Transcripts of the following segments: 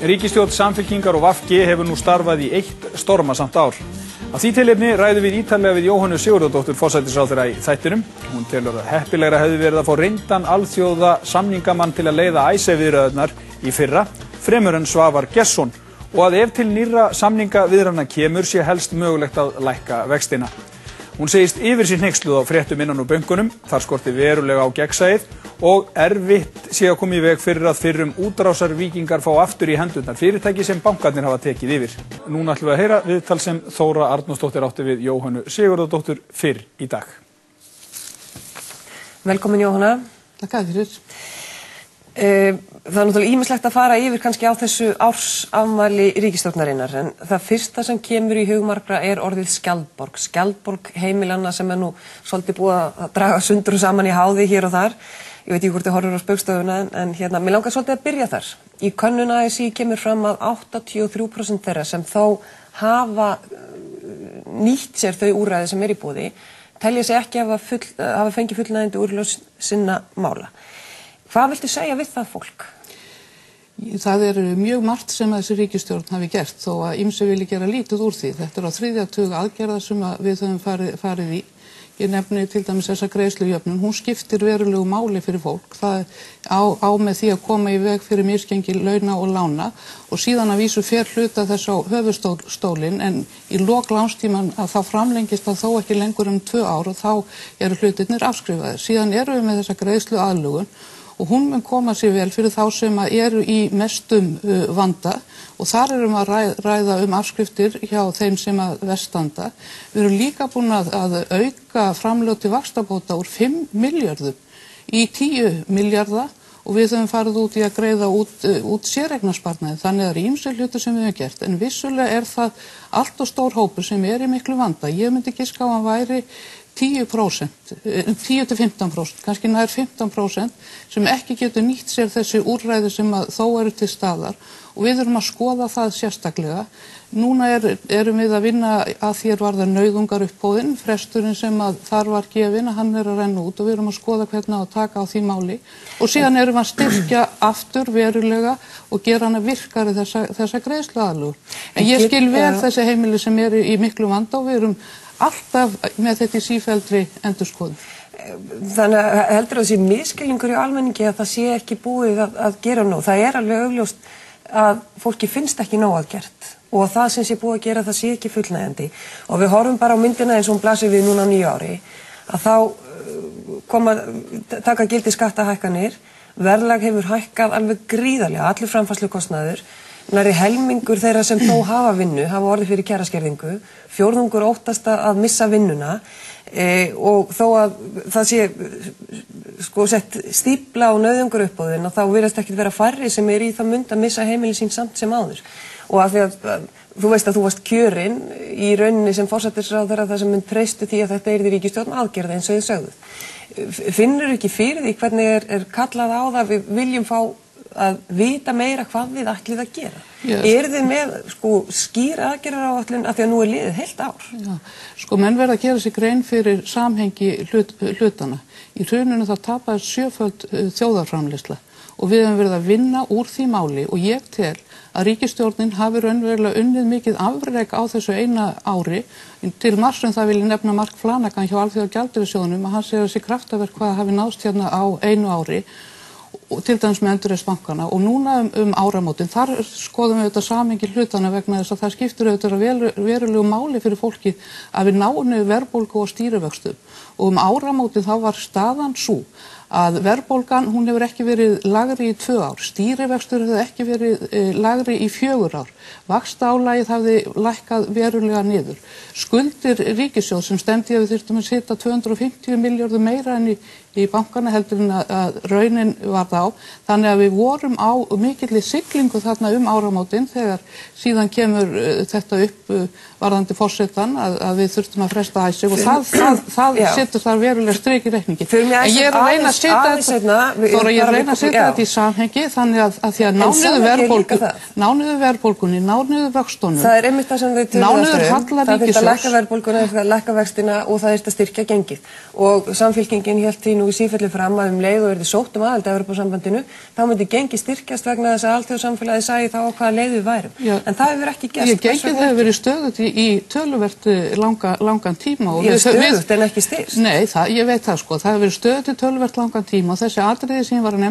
Ríkisstjórn Samfylkingar og VG hefur nú starfað í eitt stormasamt ár. Af því tilefni ræðum við ítarlega við Jóhönnu Sigurðardóttur forsætisráðherra í þættinum. Hún telur að heppilegra hefði verið að fá reyndan alþjóða samningamann til að leiða Icesave-viðræðurnar í fyrra, fremur en Svavar Gestsson, og að ef til nýrra samningaviðræðna kemur sé helst mögulegt að lækka vextina. Hún segist yfir sín hneyksluð á fréttum innan úr bönkunum, þar skorti verulega á gegnsæið og erfitt sé að koma í veg fyrir að fyrrum útrásarvíkingar fá aftur í hendurnar fyrirtæki sem bankarnir hafa tekið yfir. Núna ætlum við að heyra viðtal sem Þóra Arnórsdóttir átti við Jóhönnu Sigurðardóttur fyrr í dag. Velkomin Jóhanna. Takk fyrir. Það náttúrulega ýmislegt að fara yfir kannski á þessu ársafmæli ríkisstjórnarinnar, en það fyrsta sem kemur í hugmargra er orðið skjaldborg. Skjaldborg heimilanna sem nú svolítið búið að draga sundur og saman í háði hér og þar. Ég veit ekki hvort þið horfur á Spaugstofuna, en mér langar svolítið að byrja þar. Í könnun ASÍ kemur fram að 83% þeirra sem þó hafa nýtt sér þau úrræði sem í boði, telja sig ekki hafa fengið fullnægjandi úrlausn sinna mála. Hvað viltu segja við það fólk? Það mjög margt sem þessi ríkisstjórn hafi gert, þó að ýmsu vilji gera lítið úr því. Þetta á 3. tug aðgerða sem við höfum farið í. Ég nefni til dæmis þessa greiðslujöfnun. Hún skiptir verulegu máli fyrir fólk. Það á með því að koma í veg fyrir misgengi launa og lána, og síðan að vísu fer hluta þess á höfuðstólinn, en í lok lánstíman að þá framlengist það þó ekki lengur 2 ár og þá hlutirnir afskrifaðir. Síðan við með þessa greiðslu aðlögun, og hún mun koma sér vel fyrir þá sem eru í mestum vanda, og þar að ræða afskriftir hjá þeim sem verst standa. Við erum líka búin að auka framlög til vaxtabóta úr 5 milljörðum í 10 milljarða, og við höfum farið út í að greiða út séreignarsparnaði. Þannig að það ýmsir hlutir sem við höfum gert, en vissulega það allt og stór hópur sem í miklu vanda. Ég myndi giska á að hann væri 10% til 15%, kannski nær 15% sem ekki getur nýtt sér þessi úrræði sem þó eru til staðar, og við erum að skoða það sérstaklega. Núna erum við að vinna að því varðar nauðungaruppboðin, fresturinn sem þar var gefinn, hann að renna út, og við erum að skoða hvernig að taka á því máli, og síðan erum við að styrkja aftur verulega og gera hana virkari þessa greiðsluaðlögun. En ég skil vel þessi heimili sem í miklu vanda, og við erum alltaf með þetta í sífelldri endurskoðun. Þannig að heldur það sé misskilningur í almenningi að það sé ekki búið að gera nóg. Það alveg augljóst að fólki finnst ekki nóg að gert, og það sem sé búið að gera það sé ekki fullnægjandi. Og við horfum bara á myndina eins og hún blasir við núna á 9 ári, að þá taka gildi skattahækkanir, verðlag hefur hækkað alveg gríðarlega, allur framfærslukostnaður. Nærri helmingur þeirra sem þó hafa vinnu hafa orðið fyrir kjaraskerðingu, 4 óttast að missa vinnuna, og þó að það sé sett stífla á nauðungaruppboðin, og þá virðast ekki vera færri sem í það mund að missa heimili sín samt sem áður. Og af því að þú veist að þú varst kjörinn í rauninni sem forsætisráðherra, það sem treystu því að þetta yrði ríkisstjórn aðgerða eins og þið sögðuð. Finnur ekki fyrir því hvernig kallað á það við viljum fá að vita meira hvað við ætlið að gera? Þið með skýra aðgerðaráætlun af því að nú liðið heilt ár? Já, menn verða að gera sig grein fyrir samhengi hlutana. Í hruninu þá tapaðist 7-föld þjóðarframleiðsla, og við höfum verið að vinna úr því máli, og ég tel að ríkisstjórnin hafi raunverulega unnið mikið afrek á þessu eina ári. Til marks um það vil ég nefna Mark Flanagan hjá Alþjóðagjaldeyrissjóðnum, að hann segir að þessi kraftaverk hvað hafi náðst hérna á einu ári, og til dæmis með endurreisn bankana, og núna áramótin, þar skoðum við þetta samhengi hlutana vegna þess að það skiptir auðvitað verulegu máli fyrir fólki að við náum verðbólgu og stýrivöxtum, og áramótin þá var staðan sú að verðbólgan, hún hefur ekki verið lagri í 2 ár, stýrivöxtur hefur ekki verið lagri í 4 ár, vaxtaálagið hafði lækkað verulega niður, skuldir ríkissjóðs sem stefndi að við þyrftum að setja 250 milljörðum meira en í bankana heldur en að raunin var þá, þannig að við vorum á mikilli siglingu þarna áramótin, þegar síðan kemur þetta upp varðandi forsetann að við þurftum að fresta Icesave, og það setur þar verulega strik í reikningi. En ég er að reyna að setja þetta í samhengi, þannig að því að nániðu verðbólgunni, nániðu vöxtunum, nániðu halla ríkissjóðs, það lækka verðbólguna, lækka vextina, og það að styrkja gengið. Og Samfylkingin hélt því nú í sífellu fram að leið og sótt aðild að Evrópusambandinu, þá myndi gengi styrkjast vegna þess að alþjóðasamfélagið sæi þá á hvaða leið við værum. Já, en það hefur ekki gerst. Gengið hefur verið stöðugt í töluvert langan tíma. Já, stöðugt en ekki styrst. Nei, ég veit það sko. Það hefur verið stöðugt í töluvert langan tíma og þessi atriði sem ég var að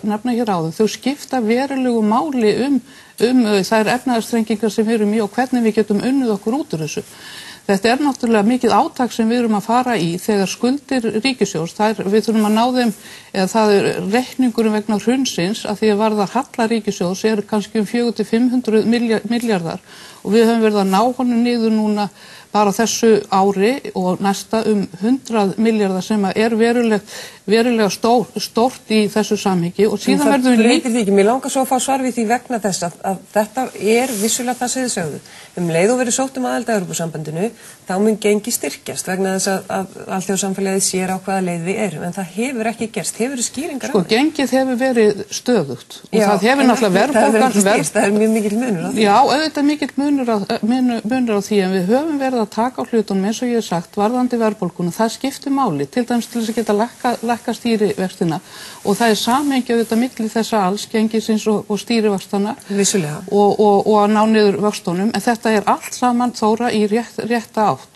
nefna hér áðan, þau skipta verulegu máli þær efnahagsþrengingar sem við erum í og hvernig við getum unnið okkur út úr þessu. Þetta náttúrulega mikið átak sem við erum að fara í þegar skuldir ríkissjóðs, við þurfum að ná þeim, eða það reikningurinn vegna hrunsins að því að varðar halla ríkissjóðs kannski 400-500 milljarðar og við höfum verið að ná honum niður núna bara þessu ári og næsta 100 milljarðar sem verulega stórt í þessu samhengi og síðan verðum við breytir því ekki. Mér langar svo að fá svar við því vegna þess að þetta vissulega það sem þið sögðu. Leið og verið sótt aðild að Evrópusambandinu, þá mun gengi styrkjast vegna þess að alþjóðasamfélagið sér á hvaða leið við erum, en það hefur ekki gerst. Hefur skýringar á því? Gengið hefur verið stöðugt og það hefur náttúrulega verðbólgan. Það er mjög mikill munur á því. Já, auðvitað mikill munur á því en við höfum verið að taka á hlutunum eins og ég hef sagt varðandi verðbólguna. Það skiptir máli, til dæmis til þess að geta lækka stýrivextina og það samhengi auðvitað milli þessa alls gengisins og stýrivaxtana og að ná niður vöxtunum, en þetta allt saman Þóra í rétta átt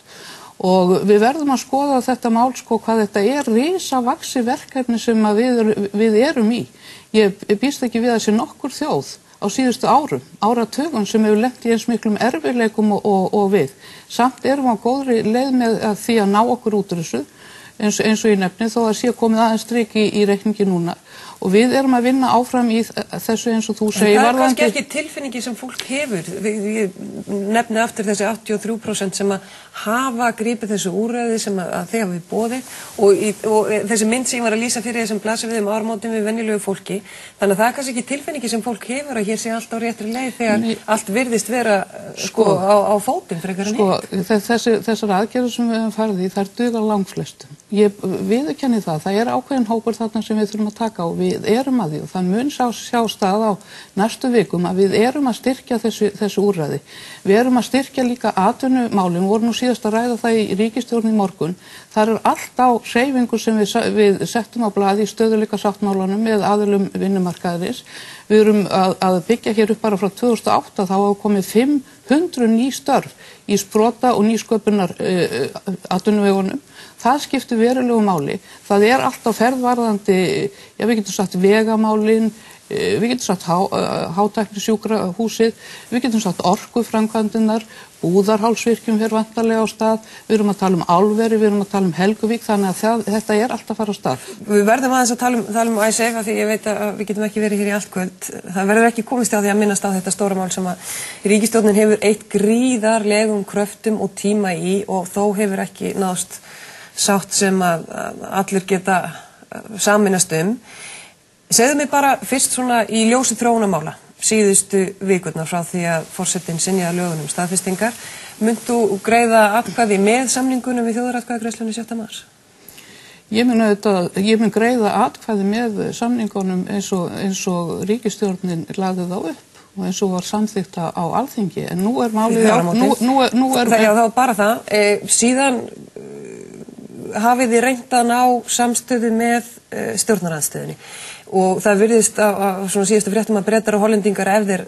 og við verðum að skoða þetta mál hvað þetta risavaxi verkefni sem að við erum í. Ég býst ekki við að sé nokkur þjóð á síðustu áratugum sem hefur lent í eins miklum erfiðleikum og við. Samt erum við á góðri leið með því að ná okkur út úr þessu eins og ég nefni þó að sé komið aðeins strik í reikningi núna og við erum að vinna áfram í þessu eins og þú segir. Það kannski ekki tilfinningi sem fólk hefur. Ég nefni aftur þessi 83% sem að hafa gripið þessu úrræði sem að þeir hafa boðið og þessi mynd sem ég var að lýsa fyrir þessum blasa við áramótin við venjulegu fólki. Þannig að það er kannski ekki tilfinningi sem fólk hefur að hér sé allt á réttri leið þegar allt virðist vera á fótum frekar en hitt. Þessar aðgerðir sem við höfum farið í, þær duga langflestum. Ég viðurkenni það er ákveðin hópur þarna sem við þurfum að taka og við erum að því og það mun sjá stað á næstu vikum að við erum að styrkja þessu úrræði. Við erum að styrkja líka atvinnumálin, vorum nú síðast að ræða það í ríkisstjórn í morgun. Það allt á hreyfingu sem við settum á blaði í stöðugleikasáttmálanum með aðilum vinnumarkaðarins. Við erum að byggja hér upp bara frá 2008, þá hafa komið 500 ný störf í sprota og nýsköpunar atvinnuvegunum. Það skiptir verulegu máli. Það allt á ferðvarðandi, við getum sagt vegamálin, við getum sagt hátækni sjúkrahúsið, við getum sagt orkuframkvæmdirnar, Búðarhálsvirkjun fer vantarlega á stað, við erum að tala álveri, við erum að tala Helguvík, þannig að þetta allt að fara á stað. Við verðum aðeins að tala um ISF af því ég veit að við getum ekki verið hér í allt kvöld. Það verður ekki komist á því að minnast á þetta stóra mál sem að ríkisstjórnin hefur eitt gríðarlegum kröftum og tíma í og þó hefur ekki náðst sátt sem að allir geta sameinast Segðu mig bara fyrst svona í ljósi þróunarmála síðustu vikurnar frá því að forsetinn synjaði lögunum staðfestingar. Munt þú greiða atkvæði með samningunum við þjóðaratkvæðagreiðslunni 7. mars? Ég mun greiða atkvæði með samningunum eins og ríkisstjórnin lagði þá upp og eins og var samþykkt á Alþingi. En nú málið það var bara það. Síðan hafið þið reynt að ná samstöðu með stjórnarandstöðunni og það virðist á svona síðustu fréttum að Bretar og Hollendingar ef þeir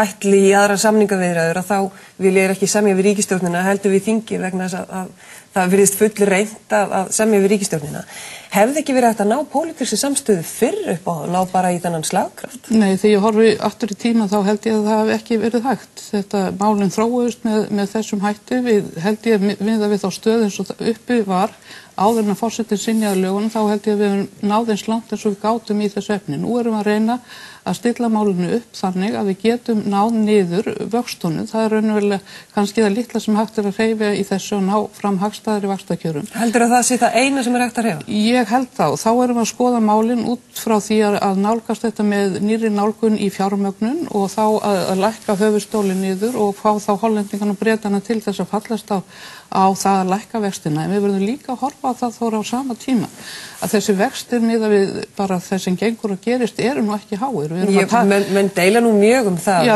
ætli í aðra samningaviðræður að þá vilja þeir ekki semja við ríkisstjórnina heldur við þingi vegna þess að það virðist full reynt að semja við ríkisstjórnina. Hefði ekki verið hægt að ná pólitískri samstöðu fyrr upp á að ná bara í þennan slagkraft? Nei, þegar ég horfi aftur í tíma þá held ég að það hafi ekki verið hægt. Þetta málin þróuðust með þessum hætti. Held ég við þá stöð eins og uppi var áður en að forsetinn synjaði lögunum, þá held ég að við höfum náð eins langt eins og við gátum í þessu efni. Nú erum við að reyna að stilla málinu upp þannig að við getum náð niður vöxtunum. Það raunverulega kannski það litla sem hægt að hreyfa í þessu og ná fram hagstæðari vaxtakjörum. Heldur að það sé það eina sem hægt að hreyfa? Ég held það og þá erum við að skoða málin út frá því að nálgast þetta með nýrri nálgun í fjármögnun og þá að lækka höfuðstólinn niður og fá þá Hollendingarna og Bretana til þess að fallast á það að lækka vextina. En við verðum líka að horfa á á það þóra á sama tíma að þessi vextir miðað við bara þess sem gengur og gerist eru nú ekki háir. Menn deila nú mjög það,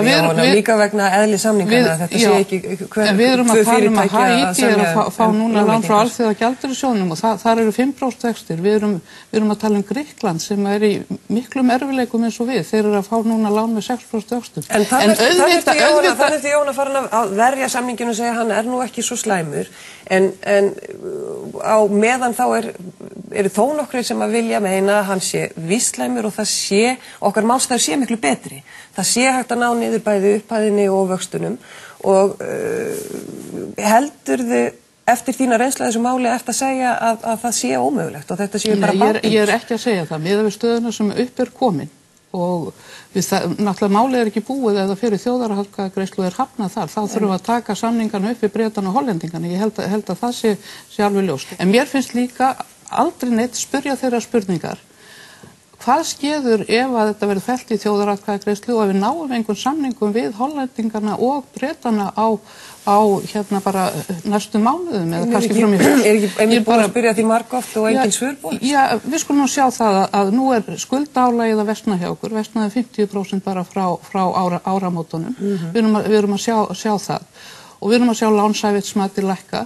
líka vegna eðli samningana, þetta sé ekki við erum að tala um að Haítí er að fá núna lán frá Alþjóðagjaldeyrissjóðnum og þar eru 5% vextir. Við erum að tala um Grikkland sem er í miklum erfiðleikum eins og við. Þeir eru að fá núna lán með 6% vextum. En þannig því Jón að fara að verja samninginu og segja hann er nú ekki svo slæmur en á meðan þá eru þó nokkrir sem að vilja meina að hann sé víslæmur og það sé, okkar málstæður sé miklu betri. Það sé hægt að ná niður bæði upphæðinni og vöxtunum og heldurðu eftir þína reynsla þessu máli eftir að segja að það sé ómögulegt og þetta sé bara bátt? Ég ekki að segja það, miðað við stöðuna sem upp komin og náttúrulega málið ekki búið eða fyrir þjóðaratkvæðagreiðslu hafnað þar, þá þurfum við að taka samningana upp við Bretana og Hollendingana. Ég held að það sé alveg ljóst. En mér finnst líka aldrei neitt spyrja þeirra spurningar. Hvað skeður ef að þetta verður fellt í þjóðaratkvæðagreiðslu og ef við náum einhvern samningum við Hollendingana og Bretana á bara næstu mánuðum eða kannski fram í haust. Er ekki einmitt búin að spyrja því margoft og engin svör búin? Já, við skulum nú sjá það að nú skuldálagið að versna hjá okkur, versnaði 50% bara frá áramótunum. Við erum að sjá það og við erum að sjá lánshæfismatið lækka.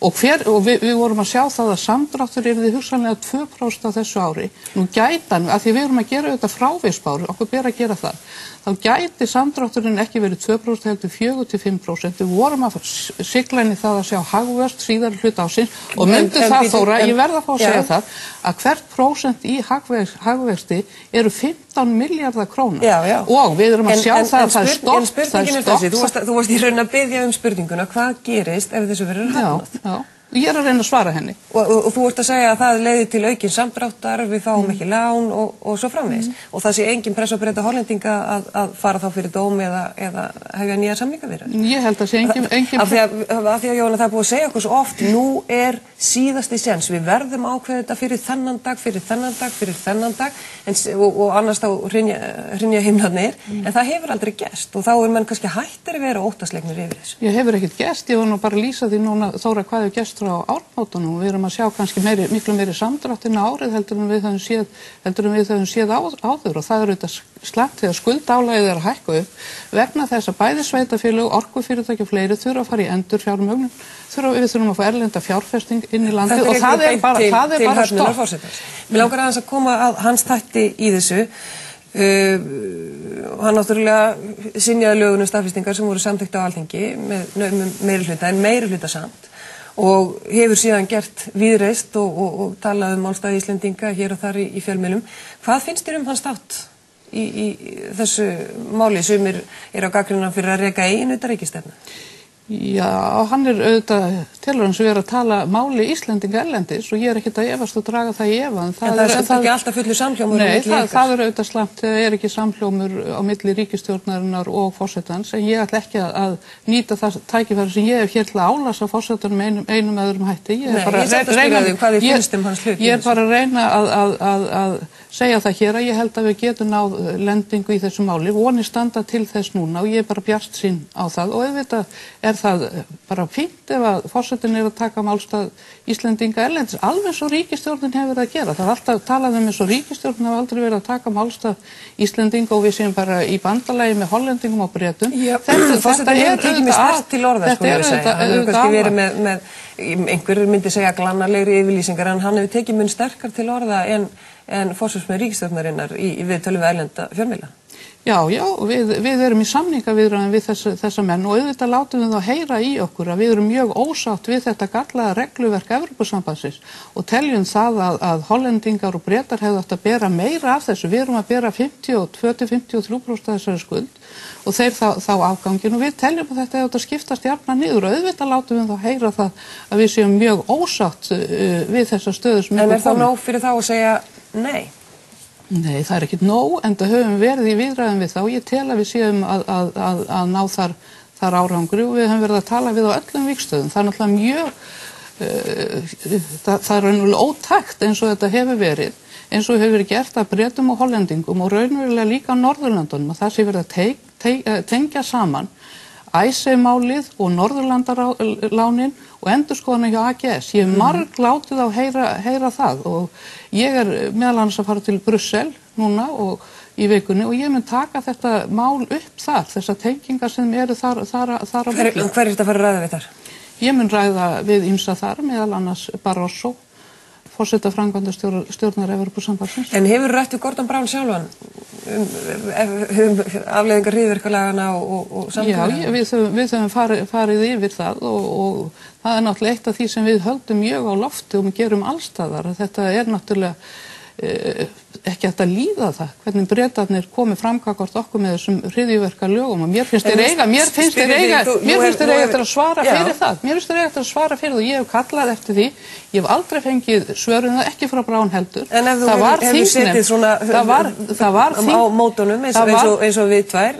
Og við vorum að sjá það að samdráttur yrði hugsanlega 2% á þessu ári. Nú gætan, af því við erum að gera þetta frávísbár, okkur ber að gera það, þá gæti samdrátturinn ekki verið 2% heldur 4-5%. Við vorum að sigla inn í það að sjá hagvöxt síðari hluta ársins og myndi það Þóra, ég verð að fá að segja það, að hvert prósent í hagvexti eru 15 milljarðar króna. Og við erum að sjá það að það er stopp. En spurningin þessi, þú varst í raun að biðja spurninguna, hvað gerist ef þessu verður hafnað? Já. Ég að reyna að svara henni. Og þú ert að segja að það leiði til aukinn samdráttar, við fáum ekki lán og svo framvegis. Og það sé engin press á Breta Hollendinga að fara þá fyrir dóm eða hefja nýja samningaviðræður. Ég held að sé engin Af því að Jóhanna, það er búið að segja okkur svo oft, nú er síðasti séns, við verðum ákveða þetta fyrir þennan dag, og annars þá hrynja himnarnir, en það hefur aldrei gerst og þá menn kannski hættir að vera óttaslegnir yfir þessu. Ég hefur ekkert gerst, ég var nú bara að lýsa því núna, Þóra, hvað hefur gerst frá áramótunum og við erum að sjá kannski miklu meiri samdráttina árið heldur en við höfum séð áður og það þetta slæmt þegar skuldálagið að hækka upp vegna þess að bæði sveitarfélög, orkufyrirtæki og fleiri þurfa að fara í endurfjármögnun, við þurfum að fá erlenda fjárfesting inn í landið og það er bara stopp. Mér langar aðeins að koma að hans þætti í þessu. Hann náttúrulega synjaði lögum staðfestingar sem voru samþykkt á Alþingi með meirihluta en meirihluta samt og hefur síðan gert víðreist og talað málstað Íslendinga hér og þar í fjölmiðlum. Hvað finnst þér hans þátt í þessu máli sem er á gagnrýni fyrir að reka eigin utanríkisstefnu? Já, hann auðvitað telur hans að vera að tala máli Íslendinga erlendis og ég ekkert að efast og draga það í efa. En það er ekki alltaf fullur samhljómur? Nei, það auðvitað slæmt, það ekki samhljómur á milli ríkisstjórnarinnar og forsetans, en ég ætla ekki að nýta það tækifæri sem ég hef hér til að álasa forsetanum einum öðrum hætti. Ég er bara að reyna að segja það hér að ég held að við getum náð lendingu í þessu máli, vonir standa til þess núna og ég er bara bjartsýn á það og auðvitað er það bara fínt ef að forsetinn er að taka málstað Íslendinga erlendis, alveg svo ríkisstjórnin hefur verið að gera. Það er alltaf talað eins og ríkisstjórnin hefur aldrei verið að taka málstað Íslendinga og við séum bara í bandalagi með Hollendingum og Bretum. Þetta er auðvitað til orða, sko ég segja. Hann hefur kannski verið með einhver myndi segja glannalegri yfirlýsingar en hann hefur tekið mun sterkar til orða en forsvarsmenn ríkisstjórnarinnar í viðtölu við erlenda fjölmiðla. Já, við erum í samningaviðræðum við þessa menn og auðvitað látum við þá heyra í okkur að við erum mjög ósátt við þetta gallaða regluverk Evrópusambandsins og teljum það að Hollendingar og Bretar hefðu átt að bera meira af þessu. Við erum að bera 52-53% af þessari skuld og þeir þá afgangin og við teljum að þetta hefðu átt að skiptast jafnan niður og auðvitað látum við þá heyra það að við séum mjög ósátt við þessa stöðu sem En er það nóg fyrir þá að segja nei? Nei, það er ekkert nóg, en það höfum verið í viðræðum við þá. Ég tel að við séum að ná þar árangri og við höfum verið að tala við á öllum vígstöðum. Það er náttúrulega mjög, það er raunverulega ótækt eins og þetta hefur verið, eins og hefur verið gert af Bretum og Hollendingum og raunverulega líka á Norðurlöndunum að það sé verið að tengja saman Icesave-málið og Norðurlandalánin og endurskoðanir hjá AGS. Ég hef marglátið á heyra það og ég meðal annars að fara til Brussel núna og í vikunni og ég mun taka þetta mál upp þar, þessar tengingar sem eru þar á milli. Hver er þetta að fara að ræða við þar? Ég mun ræða við ýmsa þar, meðal annars Barroso, forseta framkvæmdastjórnar Evrópusambandsins. En hefur rætt við Gordon Brown sjálfan afleiðingar hryðjuverkalagana og samtíma? Já, við höfum farið yfir það og það er náttúrulega eitt af því sem við höldum mjög á lofti og við gerum allstaðar. Þetta er náttúrulega ekki hægt að líða það, hvernig Bretarnir komið framkvæmt okkur með þessum hryðjuverkalögum og mér finnst þeir eiga til að svara fyrir það. Mér finnst þeir eiga til að svara fyrir það og ég hef kallað eftir því. Ég hef aldrei fengið svörum það, ekki frá Brown heldur. En ef þú hefur setið svona á mótunum eins og við tvær,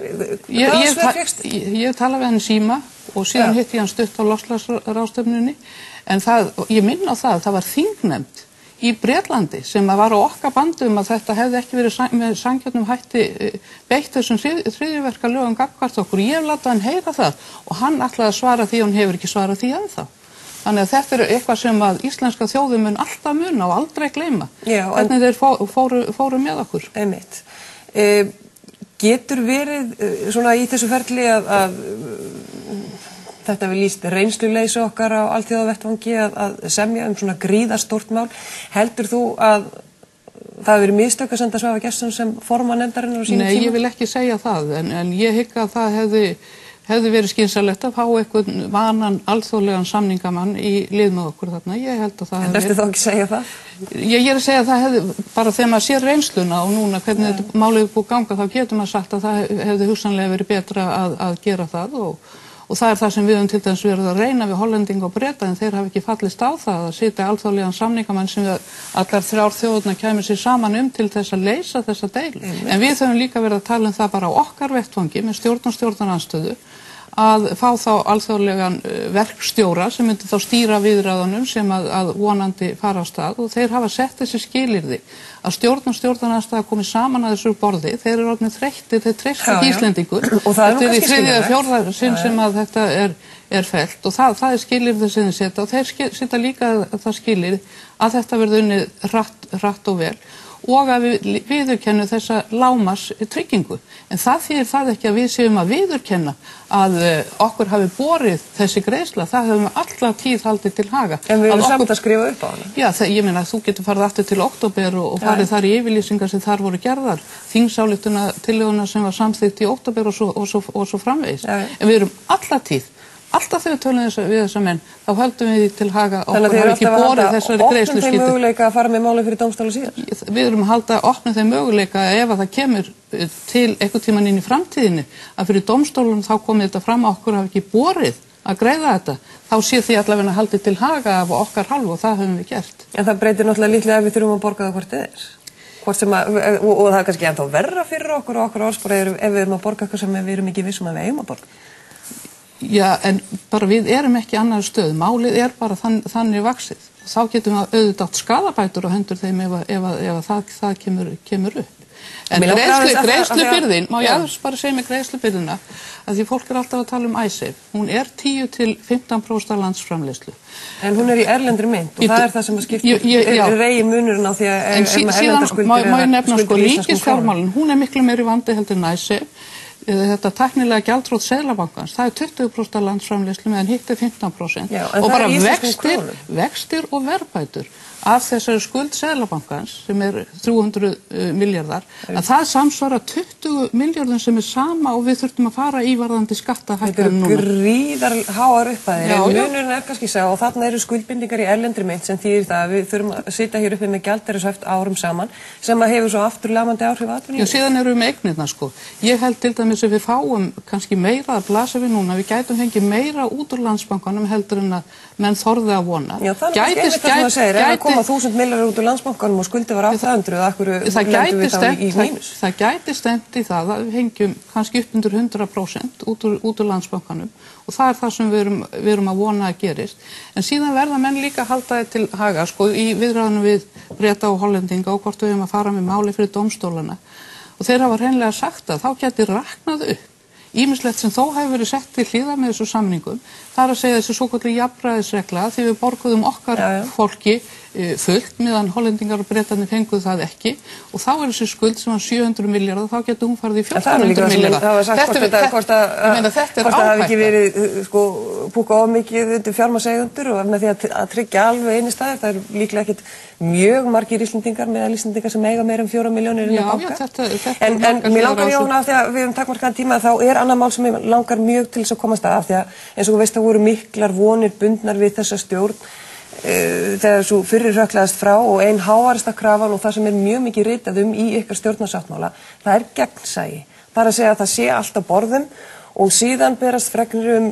hvaða svör fékkst? Ég talaði við hann í síma og síðan hitti ég hann stutt á loftslagsráðstefnunni en ég minna á það var þingnefnd í Bretlandi sem var á okkar bandum að þetta hefði ekki verið með sanngjörnum hætti beitt þessum hryðjuverkalögum gagnvart okkur. Ég hef látið hann heyra það og hann ætlaði að svara því og hann hefur ekki svarað því ennþá. Þannig að þetta er eitthvað sem að íslenska þjóðin mun alltaf muna og aldrei gleyma. Hvernig þeir fóru með okkur. Einmitt. Getur verið svona í þessu ferli að þetta við lýst reynsluleysi okkar á alþjóðavettvangi að semja svona gríðarstórt mál. Heldur þú að það hafi verið mistök að senda Svava Gestsson sem formann nefndarinnar á sínum tíma? Nei, ég vil ekki segja það, en ég hygg að það hefði verið skynsamlegt að fá einhvern vanan alþjóðlegan samningamann í lið með okkur þarna. Ég held að það hefði... En ertu þá ekki að segja það? Ég að segja að það hefði, bara þegar maður sér reynsluna og núna hvernig þetta málið er búið að ganga, þá getur maður sagt að það hefði hugsanlega verið betra að gera það og það er það sem við höfum til dæmis verið að reyna við Hollendinga og Breta en þeir hafa ekki fallist á það að setja alþjóðlegan samningamann sem allar þrjár þjóðirnar kæmu sér saman til þess að leysa þessa deilu. En við höfum líka verið að tala það bara á okkar vettvangi með stjórn og stjórnarandstöðu að fá þá alþjóðlegan verkstjóra sem myndi þá stýra viðræðunum sem að vonandi fara á stað og þeir hafa sett þessi skilyrði að stjórn og stjórnarandstaða komið saman að þessu borði, þeir eru orðnir þreyttir, þeir treysta ekki Íslendingur og þetta er í þriðja eða fjórða sinn sem að þetta er fellt og það er skilyrði sem þeir setja og þeir setja líka það skilyrði að þetta verði unnið hratt og vel og að við viðurkennum þessa lágmarks tryggingu. En það þýðir það ekki að við séum að viðurkenna að okkur hafi borið þessi greiðsla, það höfum við alltaf tíð haldið til haga. En við erum samt að skrifa upp á hana? Já, ég meina að þú getur farið aftur til október og farið þar í yfirlýsingar sem þar voru gerðar, þingsályktuna sem var samþykkt í október og svo framvegis. En við erum alltaf þegar við tölum við þessa menn, þá höldum við því til haga okkur hafi ekki borið þessari greiðsluskyldu. Þannig að þið eru alltaf að opna þeim möguleika að fara með málið fyrir dómstóla síðar? Við erum að halda að opna þeim möguleika ef að það kemur til einhvern tímann inn í framtíðinni að fyrir dómstólunum þá komið þetta fram að okkur hafi ekki borið að greiða þetta, þá sé því allavega haldið til haga af okkar hálfu og það höfum við gert. En það breytir náttúrulega lítið ef við þurfum að borga það hvort þið og það er kannski ennþá verra fyrir okkur og okkur orðspor ef við erum að borga eitthvað sem við erum ekki vissum að við eigum að borga. Já, en bara við erum ekki annar stöð. Málið er bara þannig vaxið. Þá getum við auðvitað átt skaðabætur á hendur þeim ef það kemur upp. En greiðslubyrðin, má ég aðeins bara segja með greiðslubyrðina, að því fólk er alltaf að tala um Icesave. Hún er 10–15% af landsframleiðslu. En hún er í erlendri mynt og það er það sem að skipta regi munurinn á því að erlendar skuldir má ég nefna ríkisfjármálin, hún er miklu meiri vandi heldur en Icesave. Þetta tæknilega gjaldþrot Seðlabankans, það er 20% af landsframleiðslu meðan hitt er 15%. Já, og bara vextir og verðbætur af þessari skuld Seðlabankans sem er 300 milljarðar, að það samsvarar 20 milljörðum sem er sama og við þurftum að fara í varðandi skattahækkanir núna. Þetta eru gríðar háar upphæðir, en munurinn er kannski sá og þarna eru skuldbindingar í erlendri mynt sem þýðir það að við þurfum að sitja hér uppi með gjaldeyrisöft árum saman sem að hefur svo afturlamandi áhrif á atvinnulífið. Já, síðan erum við með eignirnar sko. Ég held til dæmis að við fáum kannski meira að blasa við núna, við gætum fengið meira út úr Landsbankanum heldur en að menn þorði að vona. Já, það koma 1000 milljarðar út úr Landsbankanum og skuldi var 800 akkur lendum við þá í mínus. Það gæti stefnt í það að við hengjum kannski upp undir 100% út úr Landsbankanum og það er það sem við erum að vona að gerist. En síðan verða menn líka að halda þetta til haga sko í viðræðunum við Breta og Hollendinga og hvort við höfum að fara með máli fyrir dómstólana og þeir hafa hreinlega sagt að þá geti raknað upp ýmislegt sem þó hefur verið sett til hliðar með þessu samningum. Það er að segja þessi svokölluðu jafnræðisregla því við borguðum okkar fólki fullt meðan Hollendingar og Bretarnir fenguðu það ekki og þá er þessi skuld sem var 700 milljarðar þá getur hún farið í 1400 milljarðar. Það var sagt hvort það hafi ekki verið púka of mikið undir fjármagnseigendur og með því að tryggja alveg innistæður. Það er líklega ekkit mjög margir Íslendingar meðal Íslendingar sem eiga meira 4 milljónir innan banka. En mér langar Jóhanna af því að við höfum takmarkaðan tíma þá er annað mál sem mér langar mjög til þess að komast af því að eins og þú veist það voru miklar vonir bundnar við þessa stjórn þegar svo fyrir hrökklaðist frá og ein hávarasta krafan og það sem er mjög mikið ritað í ykkar stjórnarsáttmála, það er gegnsæi. Það er að segja að það sé allt á borðum og síðan berast fregnir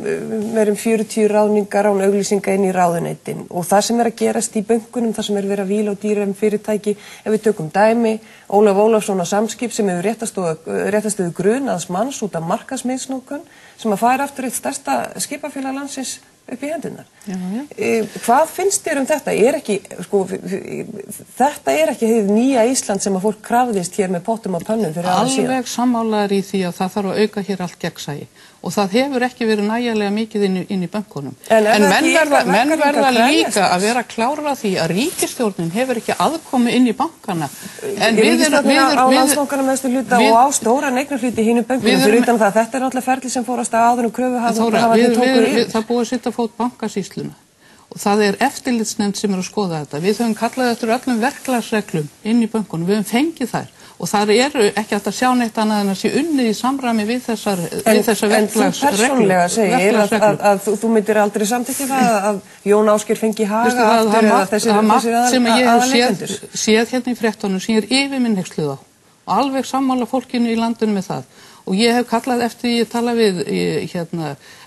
meira 40 ráðningar án auglýsinga inn í ráðuneytin og það sem er að gerast í bönkunum, það sem er verið að víla og dýra fyrirtæki, ef við tökum dæmi, Ólaf Ólafsson á Samskip sem hefur réttastöðu grunaðs manns út af markaðsmisnotkun sem að færa aftur eitt stærsta skipafélag landsins upp í hendunar. Hvað finnst þér þetta? Þetta er ekki hið nýja Ísland sem að fólk krafðist hér með pottum og pönnum fyrir ára síðan. Alveg sammálaður í því að það þarf að auka hér allt gegnsæi og það hefur ekki verið nægjanlega mikið inn í bönkunum. En menn verða líka að vera klárir að því að ríkisstjórnin hefur ekki aðkomu inn í bankana. En við á Landsbankanum meðstu hluta og á stóran eignarhluti í hinum bönkunum fyrir utan það. Þetta er náttúrulega ferli sem fór á stað áður kröfuhafar tóku yfir. Það búið að setja fót bankasýsluna og það er eftirlitsnefnd sem er að skoða þetta. Við höfum kallað eftir öllum verklagsreglum inn í bönkunum, við höfum fengið þær og það eru ekki hægt að sjá neitt annað en að sé unnið í samræmi við þessar verklagsreglur. En þú persónulega segir að þú myndir aldrei samþykkja það að Jón Ásgeir fengi haga aftur eða þessir aðaleikendur? Sem ég hef séð hérna í fréttunum sem ég er yfir minn hneykslið á og alveg sammála fólkinu í landinu með það. Og ég hef kallað eftir ég tala við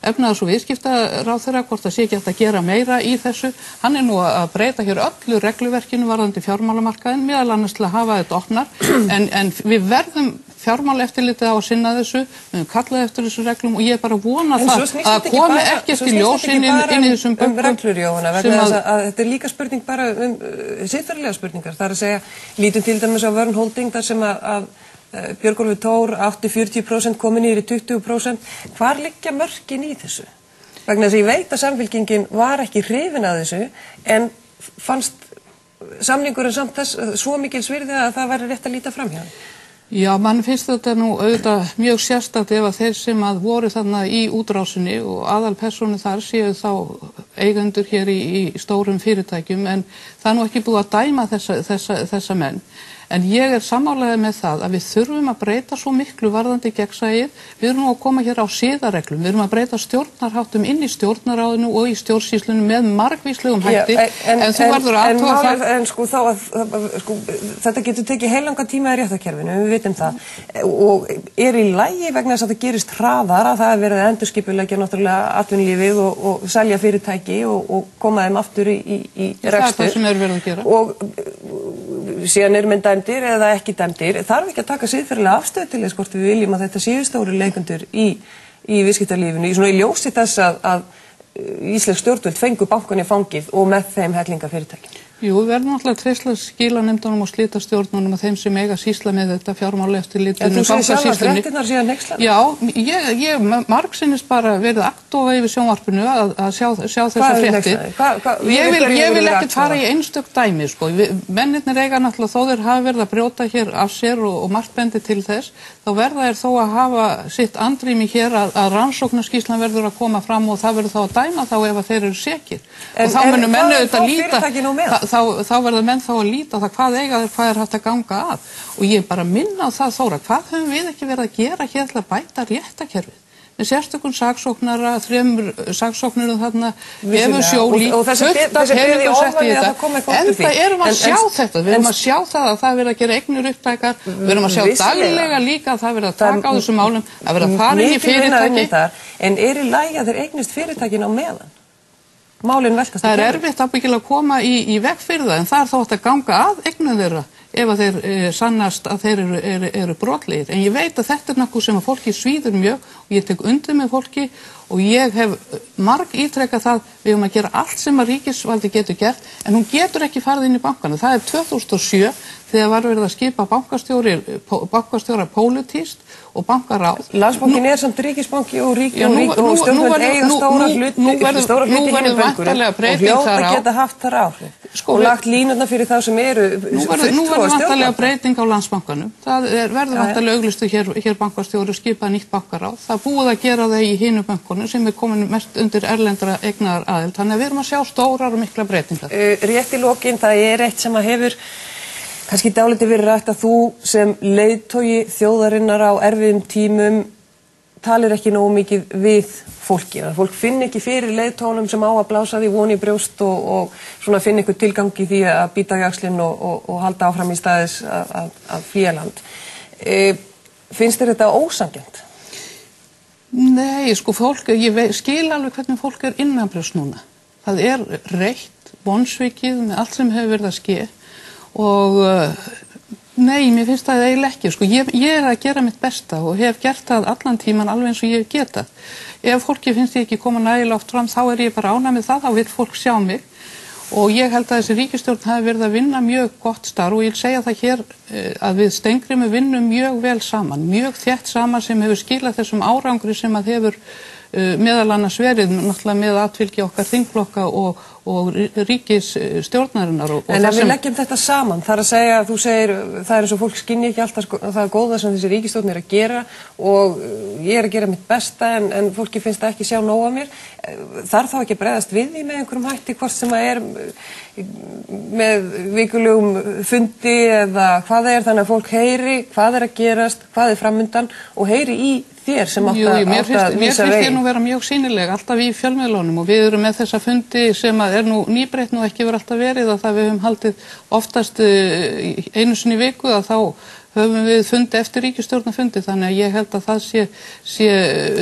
efnaðars- og viðskiptaráðherra hvort það sé ekki hægt að gera meira í þessu. Hann er nú að breyta hér öllu regluverkinu varðandi fjármálamarkaðinn, meðal annars til að hafa þetta opnar. En við verðum fjármálaeftirlitið á að sinna þessu, við höfum kallað eftir þessu reglum og ég er bara að vona það að komi ekkert í ljós inn í þessum bönkum. Reglur, Jóhanna, vegna þess að þetta er líka spurning bara siðferðilegar spurningar. Það er að segja, lítum til dæmis á Vörn Holding þar sem að Björgólfur Thor átti 40% komið niður í 20%. Hvar liggja mörkin í þessu? Vegna þess að ég veit að Samfylkingin var ekki hrifin að þessu en fannst samningurinn samt þess svo mikils virði að það væri rétt að líta fram hjá hann. Já, mann finnst þetta nú auðvitað mjög sérstakt ef að þeir sem að voru þarna í útrásinni og aðalpersónu þar séu þá eigendur hér í stórum fyrirtækjum en það er nú ekki búið að dæma þessa menn. En ég er sammálaðið með það að við þurfum að breyta svo miklu varðandi gegnsæið. Við erum nú að koma hér á siðareglum. Við erum að breyta stjórnarháttum inn í stjórnarráðinu og í stjórnsýslunum með margvíslegum hætti. En þú verður að það. En þetta getur tekið heilanga tíma í réttarkerfinu, við vitum það. Og er í lagi vegna þess að það gerist hraðar að það er verið að endurskipuleggja náttúrulega atvinnulífið og selja fyrirtæki og koma þeim aftur í rekstur. Það er það sem er verið að gera. Og síðan er menn dæmdir eða ekki dæmdir, þarf ekki að taka siðferðilega afstöðu til þess hvort við viljum að þetta séu stóru leikendur í viðskiptalífinu, í ljósi þess að íslensk stjórnvöld fengu bankann í fangið og með þeim hellinga fyrirtækjum. Jú, við verðum alltaf að treysta skilanefndunum og slitastjórnunum og þeim sem eiga sýsla með þetta fjármálaeftirlitinu. En þú segir sjálf að fréttirnar síðan hneykslan? Já, ég margsinnis bara verið aktofa yfir sjónvarpinu að sjá þessar fréttir. Ég vil ekkert fara í einstök dæmi, sko. Mennirnir eiga náttúrulega þó þeir hafa verið að brjóta hér af sér og margt bendi til þess, þá verða þeir þó að hafa sitt andrými hér að rannsóknarskýrslan verður að koma fram og það verður þá að dæma þá ef þeir eru sekir. Og þá munum menn auðvitað líta þá verður menn þá að líta á það hvað eiga þeir, hvað er hægt að ganga að og ég bara minna á það Þóra, hvað höfum við ekki verið að gera hér til að bæta réttarkerfið með sérstökum saksóknara, 3 saksóknurum þarna, Evu Sjóli fullt af peningum sett í þetta en það erum að sjá þetta, við erum að sjá það að það verið að gera eignir upptækar, við erum að sjá daglega líka að það verið að taka á þessum málum, að verið að fara inn í fyrirtæki. En er í lagi að þeir eignist fyrirtækin á meðan? Málin veltast. Það er erfitt að byggilega koma í veg fyrir það en það er þó að ganga að eignum þeirra ef að þeir sannast að þeir eru brotlegir. En ég veit að þetta nokkuð sem að fólki svíður mjög og ég tek undir með fólki og ég hef marg ítrekað það við að gera allt sem að ríkisvaldi getur gert en hún getur ekki farið inn í bankana. Það 2007 þegar var verið að skipa bankastjóra pólitískt og bankaráð. Landsbankinn samt ríkisbanki og stjórnvöld eiga stóra hluti hinum bönkunum og hljóta geta haft þar áhrif og lagt línurnar fyrir það sem eru fulltrúar Nú verður vantarlega breyting á Landsbankanum. Það verður vantarlega auglistu hér bankastjóri skipað nýtt bankaráð. Það búið að gera það í hinum bönkunum sem komin mest undir erlendra eignar aðild. Þannig að við erum að sjá stórar og mikla breytingar. Rétt í lokin, það eitt sem að hefur kannski dálítið verið rætt að þú sem leiðtogi þjóðarinnar á erfiðum tímum talir ekki nógu mikið við fólki. Fólk finn ekki fyrir leiðtónum sem á að blása því von í brjóst og svona finn ykkur tilgang í því að bíta á jaxlinn og halda áfram í staðis að flýja land. Finnst þér þetta ósanngjarnt? Nei, sko ég skil alveg hvernig fólk innanbrjósts núna. Það reitt, vonsvikið með allt sem hefur verið að ske og nei, mér finnst það eiginlega ekki. Sko, ég að gera mitt besta og hef gert það allan tíman alveg eins og ég hef getað. Ef fólki finnst ég ekki koma nægilega oft fram, þá ég bara ánægð með það, þá vill fólk sjá mig. Og ég held að þessi ríkisstjórn hafi verið að vinna mjög gott starf og ég vil segja það hér að við Steingrímur vinnum mjög vel saman, mjög þétt saman sem hefur skilað þessum árangri sem að hefur meðal annars verið náttúrulega með atfylgi okkar þingflokka og ríkisstjórnarinnar. En ef við leggjum þetta saman, þar að segja, þú segir, það eins og fólk skynji ekki alltaf það góða sem þessi ríkisstjórn að gera og ég að gera mitt besta en fólki finnst það ekki sjá nóg af mér. Þarf þá ekki að bregðast við því með einhverjum hætti hvort sem að með vikulegum fundi eða hvað þannig að fólk heyri hvað að gerast, hvað framundan og heyri í þér sem átt að vísa veginn. Mér finnst ég nú vera mjög sýnileg alltaf í fjölmiðlunum og við erum með þessa fundi sem að nú nýbreytt nú ekki verið alltaf verið og það við höfum haldið oftast einu sinni í viku að þá höfum við fundi eftir ríkisstjórnarfundi þannig að ég held að það sé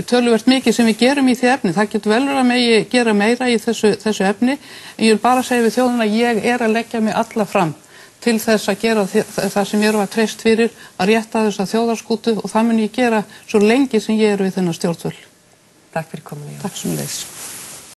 töluvert mikið sem við gerum í því efni. Það getur vel verið að megi gera meira í þessu efni en ég vil bara segja við þjóðina að ég að leggja mig alla fram til þess að gera það sem ég var treyst fyrir að rétta þessa þjóðarskútu og það mun ég gera svo lengi sem ég við þennan stjórnvöld. Takk fyrir komuna. Takk sömuleiðis.